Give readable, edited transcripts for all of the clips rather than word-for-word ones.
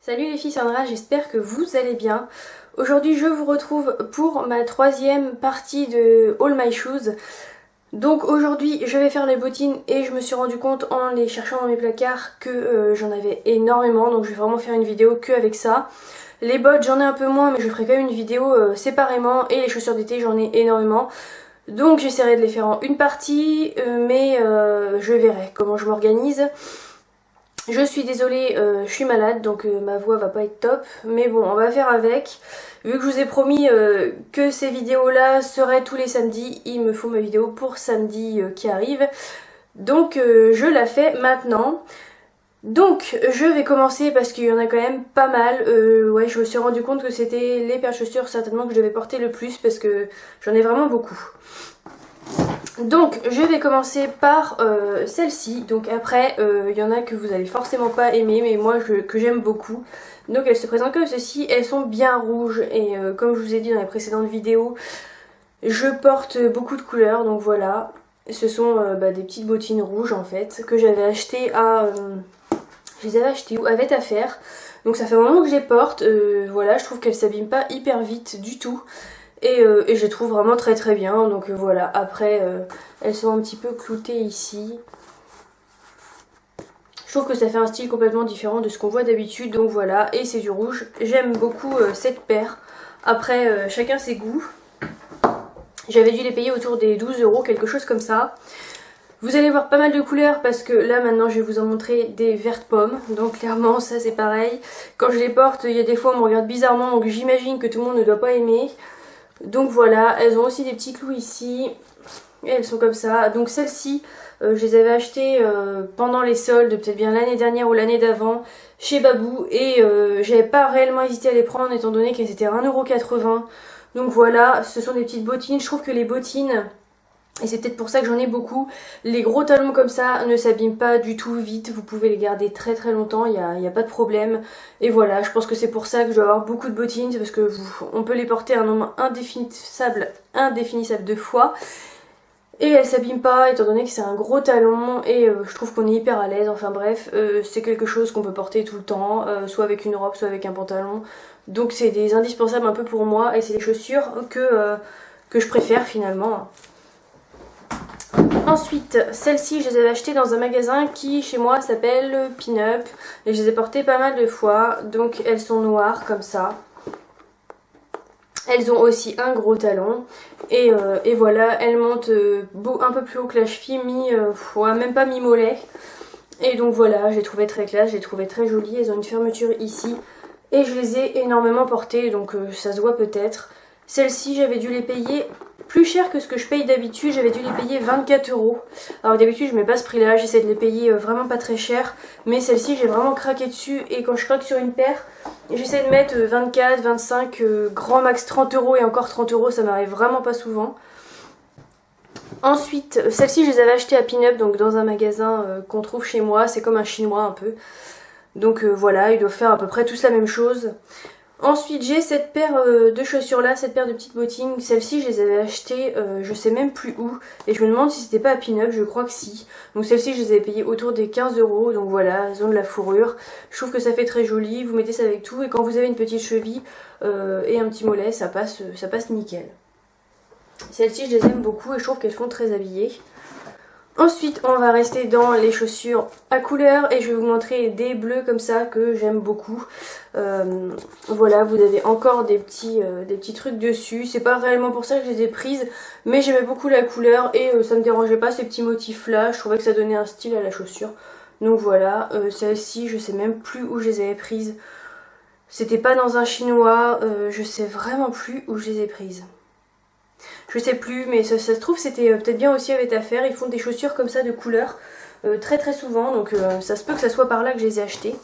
Salut les filles, Sandra, j'espère que vous allez bien. Aujourd'hui je vous retrouve pour ma troisième partie de All My Shoes. Donc aujourd'hui je vais faire les bottines et je me suis rendu compte en les cherchant dans mes placards que j'en avais énormément. Donc je vais vraiment faire une vidéo que avec ça. Les bottes j'en ai un peu moins mais je ferai quand même une vidéo séparément. Et les chaussures d'été j'en ai énormément. Donc j'essaierai de les faire en une partie mais je verrai comment je m'organise. Je suis désolée, je suis malade donc ma voix va pas être top, mais bon on va faire avec. Vu que je vous ai promis que ces vidéos là seraient tous les samedis, il me faut ma vidéo pour samedi qui arrive. Donc je la fais maintenant. Donc je vais commencer parce qu'il y en a quand même pas mal. Ouais, je me suis rendu compte que c'était les paires de chaussures certainement que je devais porter le plus parce que j'en ai vraiment beaucoup. Donc je vais commencer par celle-ci. Donc après il y en a que vous allez forcément pas aimer mais moi que j'aime beaucoup. Donc elles se présentent comme ceci, elles sont bien rouges et comme je vous ai dit dans les précédentes vidéos, je porte beaucoup de couleurs. Donc voilà, ce sont des petites bottines rouges en fait que j'avais achetées à... je les avais achetées où? À Vette-à-Faire. Donc ça fait un moment que je les porte, voilà, je trouve qu'elles s'abîment pas hyper vite du tout. Et je les trouve vraiment très très bien. Donc voilà, après elles sont un petit peu cloutées ici. Je trouve que ça fait un style complètement différent de ce qu'on voit d'habitude. Donc voilà, et c'est du rouge. J'aime beaucoup cette paire. Après chacun ses goûts. J'avais dû les payer autour des 12 €, quelque chose comme ça. Vous allez voir pas mal de couleurs parce que là maintenant je vais vous en montrer des vertes pommes. Donc clairement ça c'est pareil. Quand je les porte il y a des fois on me regarde bizarrement donc j'imagine que tout le monde ne doit pas aimer. Donc voilà, elles ont aussi des petits clous ici. Et elles sont comme ça. Donc celles-ci, je les avais achetées pendant les soldes, peut-être bien l'année dernière ou l'année d'avant, chez Babou. Et j'avais pas réellement hésité à les prendre étant donné qu'elles étaient à 1,80 €. Donc voilà, ce sont des petites bottines. Je trouve que les bottines, et c'est peut-être pour ça que j'en ai beaucoup, les gros talons comme ça ne s'abîment pas du tout vite. Vous pouvez les garder très très longtemps, il n'y a pas de problème. Et voilà, je pense que c'est pour ça que je dois avoir beaucoup de bottines. C'est parce que on peut les porter un nombre indéfinissable de fois. Et elles s'abîment pas étant donné que c'est un gros talon et je trouve qu'on est hyper à l'aise. Enfin bref, c'est quelque chose qu'on peut porter tout le temps, soit avec une robe, soit avec un pantalon. Donc c'est des indispensables un peu pour moi et c'est des chaussures que je préfère finalement. Ensuite, celles-ci, je les avais achetées dans un magasin qui, chez moi, s'appelle Pin-Up. Et je les ai portées pas mal de fois. Donc, elles sont noires, comme ça. Elles ont aussi un gros talon. Et voilà, elles montent un peu plus haut que la cheville, même pas mi-mollet. Et donc voilà, je les trouvais très classe, je les trouvais très jolies. Elles ont une fermeture ici. Et je les ai énormément portées, donc ça se voit peut-être. Celles-ci, j'avais dû les payer plus cher que ce que je paye d'habitude. J'avais dû les payer 24 €. Alors d'habitude, je mets pas ce prix-là. J'essaie de les payer vraiment pas très cher. Mais celle-ci, j'ai vraiment craqué dessus. Et quand je craque sur une paire, j'essaie de mettre 24, 25, grand max 30 €. Et encore 30 €, ça m'arrive vraiment pas souvent. Ensuite, celles-ci, je les avais achetées à Pin-Up, donc dans un magasin qu'on trouve chez moi. C'est comme un chinois un peu. Donc voilà, ils doivent faire à peu près tous la même chose. Ensuite j'ai cette paire de chaussures là, cette paire de petites bottines. Celles-ci je les avais achetées je sais même plus où. Et je me demande si c'était pas à Pin-Up, je crois que si. Donc celles-ci je les avais payées autour des 15 €. Donc voilà, elles ont de la fourrure. Je trouve que ça fait très joli, vous mettez ça avec tout. Et quand vous avez une petite cheville et un petit mollet, ça passe nickel. Celles-ci je les aime beaucoup et je trouve qu'elles font très habillées. Ensuite, on va rester dans les chaussures à couleur et je vais vous montrer des bleus comme ça que j'aime beaucoup. Voilà, vous avez encore des petits trucs dessus. C'est pas réellement pour ça que je les ai prises, mais j'aimais beaucoup la couleur et ça me dérangeait pas ces petits motifs là. Je trouvais que ça donnait un style à la chaussure. Donc voilà, celles-ci, je sais même plus où je les avais prises. C'était pas dans un chinois, je sais vraiment plus où je les ai prises. Je sais plus, mais ça se trouve c'était peut-être bien aussi à Vette-à-Faire. Ils font des chaussures comme ça de couleur très très souvent. Donc ça se peut que ça soit par là que je les ai achetées.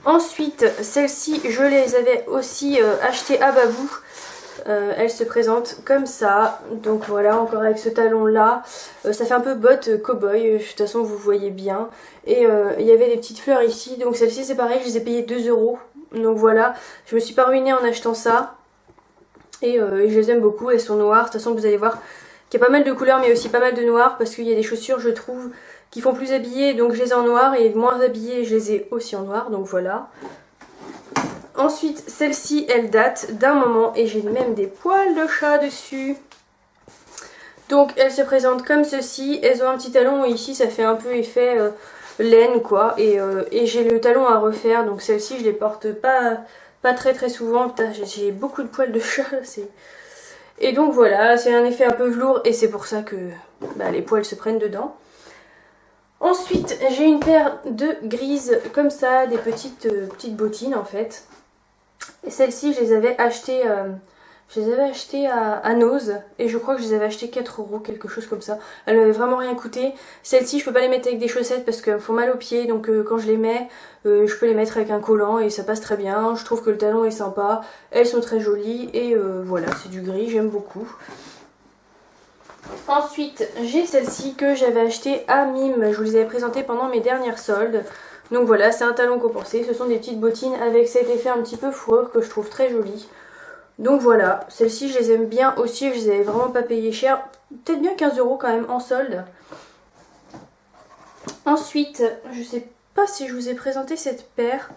Ensuite, celles-ci, je les avais aussi achetées à Babou. Elles se présentent comme ça. Donc voilà, encore avec ce talon là. Ça fait un peu botte cow-boy. De toute façon, vous voyez bien. Et il y avait des petites fleurs ici. Donc celles-ci, c'est pareil, je les ai payées 2 €. Donc voilà, je me suis pas ruinée en achetant ça. Et je les aime beaucoup, elles sont noires. De toute façon vous allez voir qu'il y a pas mal de couleurs mais aussi pas mal de noir. Parce qu'il y a des chaussures je trouve qui font plus habillés, donc je les ai en noir, et moins habillés, je les ai aussi en noir, donc voilà. Ensuite, celle-ci, elle date d'un moment et j'ai même des poils de chat dessus. Donc elles se présentent comme ceci, elles ont un petit talon et ici ça fait un peu effet laine quoi. Et j'ai le talon à refaire, donc celle-ci je les porte pas très souvent. Putain, j'ai beaucoup de poils de chat là, et donc voilà, c'est un effet un peu velours et c'est pour ça que les poils se prennent dedans. Ensuite, j'ai une paire de grises comme ça, des petites bottines en fait. Et celles-ci, je les avais achetées à Nose et je crois que je les avais achetées 4 €, quelque chose comme ça. Elles m'avaient vraiment rien coûté. Celles-ci, je peux pas les mettre avec des chaussettes parce qu'elles me font mal aux pieds, donc quand je les mets, je peux les mettre avec un collant et ça passe très bien. Je trouve que le talon est sympa, elles sont très jolies et voilà, c'est du gris, j'aime beaucoup. Ensuite, j'ai celle-ci que j'avais achetée à Mime, je vous les avais présentées pendant mes dernières soldes. Donc voilà, c'est un talon compensé, ce sont des petites bottines avec cet effet un petit peu fourrure que je trouve très joli. Donc voilà, celles-ci je les aime bien aussi, je les avais vraiment pas payées cher, peut-être bien 15 € quand même en solde. Ensuite, je sais pas si je vous ai présenté cette paire.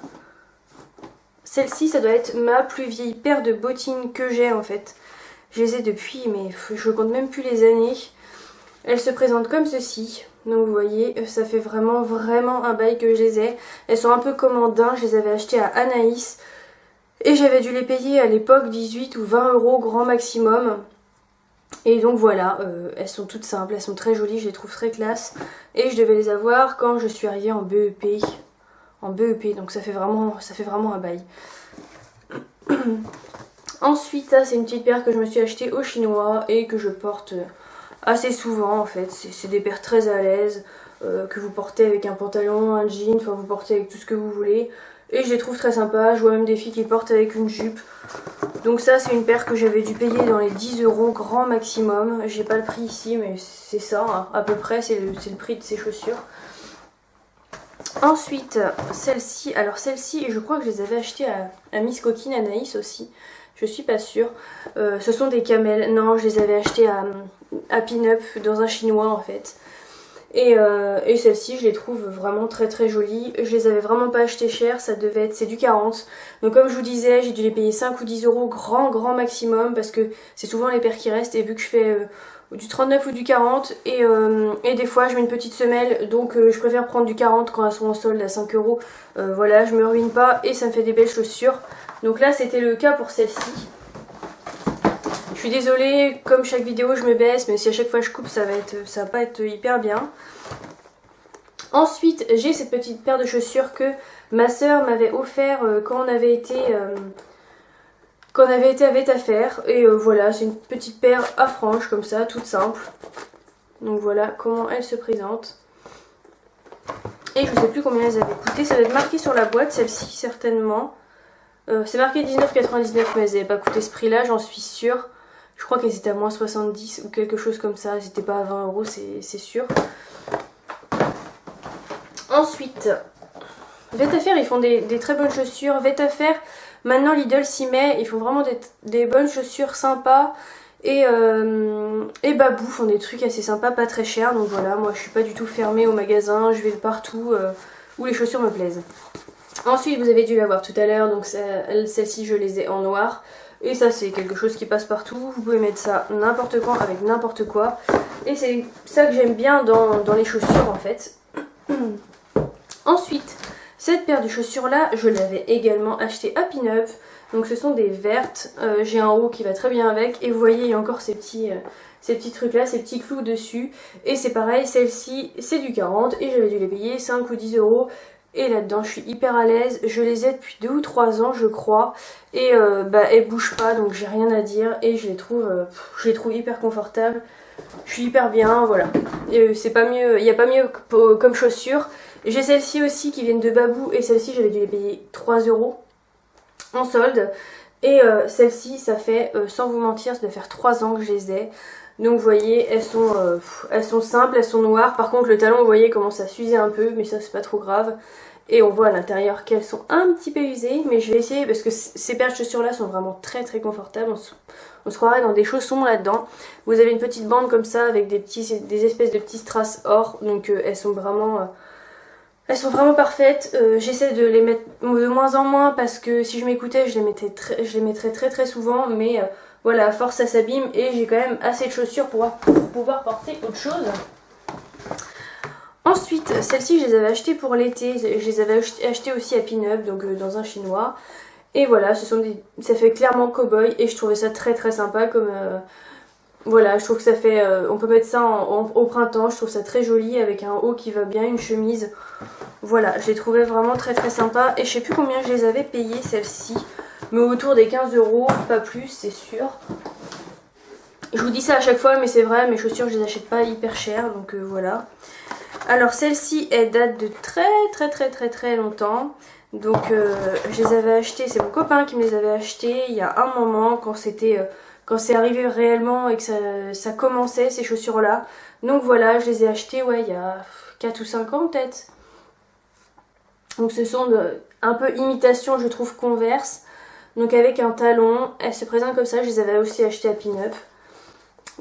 Celle-ci, ça doit être ma plus vieille paire de bottines que j'ai en fait. Je les ai depuis, mais je compte même plus les années. Elles se présentent comme ceci. Donc vous voyez, ça fait vraiment un bail que je les ai. Elles sont un peu comme en daim, je les avais achetées à Anaïs. Et j'avais dû les payer à l'époque 18 ou 20 € grand maximum. Et donc voilà, elles sont toutes simples, elles sont très jolies, je les trouve très classe. Et je devais les avoir quand je suis arrivée en BEP. En BEP, donc ça fait vraiment un bail. Ensuite, ça c'est une petite paire que je me suis achetée au chinois et que je porte assez souvent en fait. C'est des paires très à l'aise, que vous portez avec un pantalon, un jean, enfin vous portez avec tout ce que vous voulez. Et je les trouve très sympas, je vois même des filles qui portent avec une jupe. Donc ça c'est une paire que j'avais dû payer dans les 10 € grand maximum. J'ai pas le prix ici mais c'est ça, hein, à peu près c'est le prix de ces chaussures. Ensuite celle-ci, alors celle-ci je crois que je les avais achetées à Miss Coquine, Anaïs aussi. Je suis pas sûre. Ce sont des camels. Non, je les avais achetées à Pin-Up dans un chinois en fait. Et celles-ci, je les trouve vraiment très jolies. Je les avais vraiment pas achetées cher, c'est du 40. Donc comme je vous disais, j'ai dû les payer 5 ou 10 € grand maximum parce que c'est souvent les paires qui restent. Et vu que je fais du 39 ou du 40 et des fois je mets une petite semelle, donc je préfère prendre du 40 quand elles sont en solde à 5 €. Voilà, je me ruine pas et ça me fait des belles chaussures. Donc là c'était le cas pour celle-ci. Je suis désolée, comme chaque vidéo je me baisse, mais si à chaque fois je coupe ça va pas être hyper bien. Ensuite j'ai cette petite paire de chaussures que ma soeur m'avait offert quand on avait été à Vétafer. Et voilà, c'est une petite paire à franges comme ça, toute simple. Donc voilà comment elle se présente. Et je ne sais plus combien elles avaient coûté, ça doit être marqué sur la boîte, celle-ci certainement. C'est marqué 19,99 mais elles n'avaient pas coûté ce prix là, j'en suis sûre. Je crois qu'elles étaient à moins 70 ou quelque chose comme ça, elles n'étaient pas à 20 € c'est sûr. Ensuite, Vétafer ils font des très bonnes chaussures. Vétafer, maintenant Lidl s'y met, ils font vraiment des bonnes chaussures sympas. Et Babou font des trucs assez sympas, pas très chers. Donc voilà, moi je suis pas du tout fermée au magasin, je vais partout où les chaussures me plaisent. Ensuite, vous avez dû la voir tout à l'heure, donc celle-ci je les ai en noir. Et ça c'est quelque chose qui passe partout, vous pouvez mettre ça n'importe quand avec n'importe quoi. Et c'est ça que j'aime bien dans les chaussures en fait. Ensuite, cette paire de chaussures là, je l'avais également achetée à Pin-Up. Donc ce sont des vertes, j'ai un haut qui va très bien avec. Et vous voyez, il y a encore ces petits trucs là, ces petits clous dessus. Et c'est pareil, celle-ci c'est du 40 et j'avais dû les payer 5 ou 10 €. Et là-dedans, je suis hyper à l'aise. Je les ai depuis 2 ou 3 ans, je crois. Et elles bougent pas, donc j'ai rien à dire. Et je les trouve hyper confortables. Je suis hyper bien, voilà. C'est pas mieux, il n'y a pas mieux comme chaussures. J'ai celles-ci aussi qui viennent de Babou. Et celles-ci, j'avais dû les payer 3 € en solde. Et celles-ci, ça fait, sans vous mentir, ça doit faire 3 ans que je les ai. Donc vous voyez, elles sont simples, elles sont noires. Par contre le talon, vous voyez, commence à s'user un peu, mais ça c'est pas trop grave. Et on voit à l'intérieur qu'elles sont un petit peu usées, mais je vais essayer parce que ces paires de chaussures là sont vraiment très très confortables. On se croirait dans des chaussons là-dedans. Vous avez une petite bande comme ça avec des espèces de petits strass or, donc elles sont vraiment parfaites. J'essaie de les mettre de moins en moins parce que si je m'écoutais, je les mettrais très très souvent, mais voilà, à force ça s'abîme et j'ai quand même assez de chaussures pour pouvoir porter autre chose. Ensuite, celles-ci, je les avais achetées pour l'été. Je les avais achetées aussi à Pin-Up, donc dans un chinois. Et voilà, ça fait clairement cow-boy et je trouvais ça très très sympa comme... voilà, je trouve que ça fait... on peut mettre ça au printemps, je trouve ça très joli avec un haut qui va bien, une chemise. Voilà, je les trouvais vraiment très très sympa. Et je sais plus combien je les avais payées celles-ci, mais autour des 15 €, pas plus, c'est sûr. Je vous dis ça à chaque fois, mais c'est vrai, mes chaussures, je les achète pas hyper cher, donc voilà. Alors celle-ci, elle date de très longtemps. Donc je les avais achetées, c'est mon copain qui me les avait achetées il y a un moment quand c'est arrivé réellement et que ça commençait ces chaussures là. Donc voilà, je les ai achetées ouais, il y a 4 ou 5 ans peut-être. Donc ce sont un peu imitation je trouve Converse. Donc avec un talon, elles se présentent comme ça, je les avais aussi achetées à Pin-Up.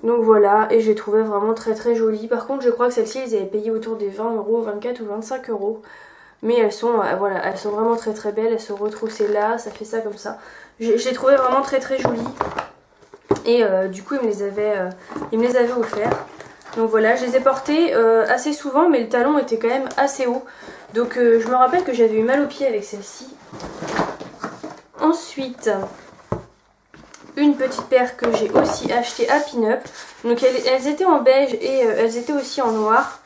Donc voilà, et je les trouvais vraiment très jolies. Par contre je crois que celles-ci, elles avaient payé autour des 20 €, 24 ou 25 €. Mais elles sont, voilà, elles sont vraiment très belles, elles sont retroussées là, ça fait ça comme ça. Je les trouvais vraiment très jolies. Et du coup, il me les avait offerts. Donc voilà, je les ai portées assez souvent, mais le talon était quand même assez haut. Donc je me rappelle que j'avais eu mal aux pieds avec celle-ci. Ensuite, une petite paire que j'ai aussi achetée à Pin-Up. Donc elles étaient en beige et elles étaient aussi en noir.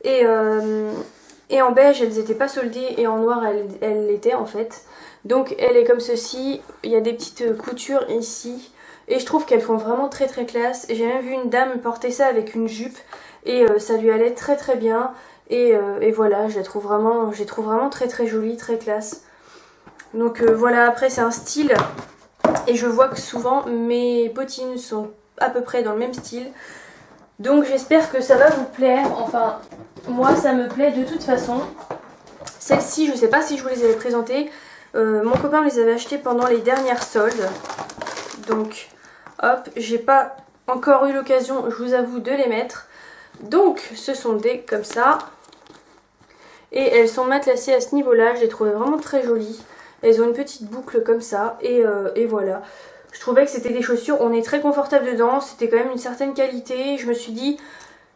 Et en beige, elles n'étaient pas soldées et en noir, elles l'étaient en fait. Donc elle est comme ceci, il y a des petites coutures ici. Et je trouve qu'elles font vraiment très classe. J'ai même vu une dame porter ça avec une jupe et ça lui allait très bien. Et voilà, je les trouve vraiment très jolie, très classe. Donc voilà, après c'est un style. Et je vois que souvent mes bottines sont à peu près dans le même style. Donc j'espère que ça va vous plaire. Enfin, moi ça me plaît de toute façon. Celles-ci, je sais pas si je vous les avais présentées. Mon copain me les avait achetées pendant les dernières soldes. Donc, hop, j'ai pas encore eu l'occasion, je vous avoue, de les mettre. Donc, ce sont des comme ça. Et elles sont matelassées à ce niveau-là. Je les trouvais vraiment très jolies. Elles ont une petite boucle comme ça. Et voilà. Je trouvais que c'était des chaussures, on est très confortable dedans. C'était quand même une certaine qualité. Je me suis dit...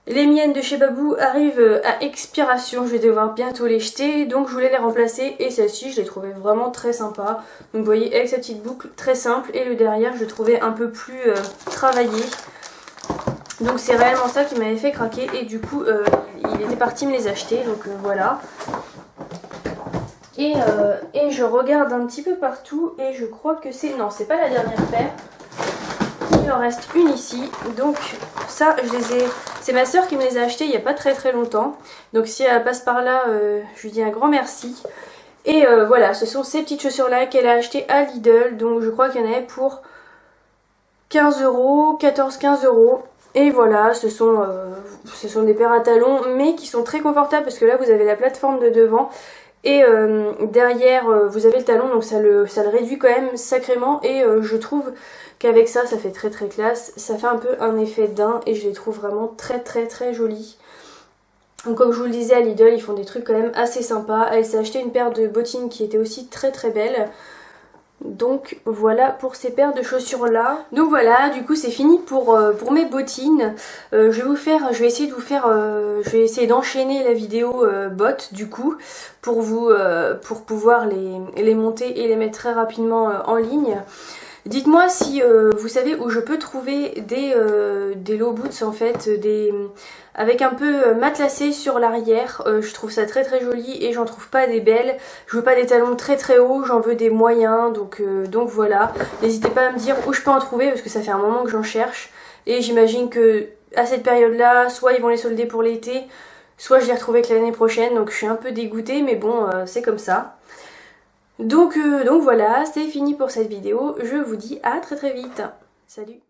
Les miennes de chez Babou arrivent à expiration, je vais devoir bientôt les jeter, donc je voulais les remplacer et celle-ci je les trouvais vraiment très sympa. Donc vous voyez avec sa petite boucle très simple et le derrière je trouvais un peu plus travaillé. Donc c'est réellement ça qui m'avait fait craquer et du coup il était parti me les acheter, donc voilà. Et je regarde un petit peu partout et je crois que c'est... Non, c'est pas la dernière paire. Il en reste une ici, donc ça je les ai... C'est ma soeur qui me les a achetées il n'y a pas très longtemps, donc si elle passe par là, je lui dis un grand merci. Et voilà, ce sont ces petites chaussures là qu'elle a achetées à Lidl, donc je crois qu'il y en avait pour 15 €, 14-15 €. Et voilà, ce sont des paires à talons, mais qui sont très confortables parce que là vous avez la plateforme de devant. Et derrière vous avez le talon, donc ça le réduit quand même sacrément. Et je trouve qu'avec ça, ça fait très classe. Ça fait un peu un effet daim et je les trouve vraiment très jolies. Donc comme je vous le disais, à Lidl, ils font des trucs quand même assez sympas. Elle s'est acheté une paire de bottines qui était aussi très belle. Donc voilà pour ces paires de chaussures là. Donc voilà, du coup c'est fini pour mes bottines. Je vais essayer d'enchaîner la vidéo bottes du coup pour pouvoir les monter et les mettre très rapidement en ligne. Dites-moi si vous savez où je peux trouver des low boots en fait, avec un peu matelassé sur l'arrière. Je trouve ça très joli et j'en trouve pas des belles. Je veux pas des talons très hauts, j'en veux des moyens, donc voilà. N'hésitez pas à me dire où je peux en trouver parce que ça fait un moment que j'en cherche. Et j'imagine que à cette période-là, soit ils vont les solder pour l'été, soit je les retrouverai que l'année prochaine. Donc je suis un peu dégoûtée, mais bon, c'est comme ça. Donc voilà, c'est fini pour cette vidéo. Je vous dis à très vite. Salut!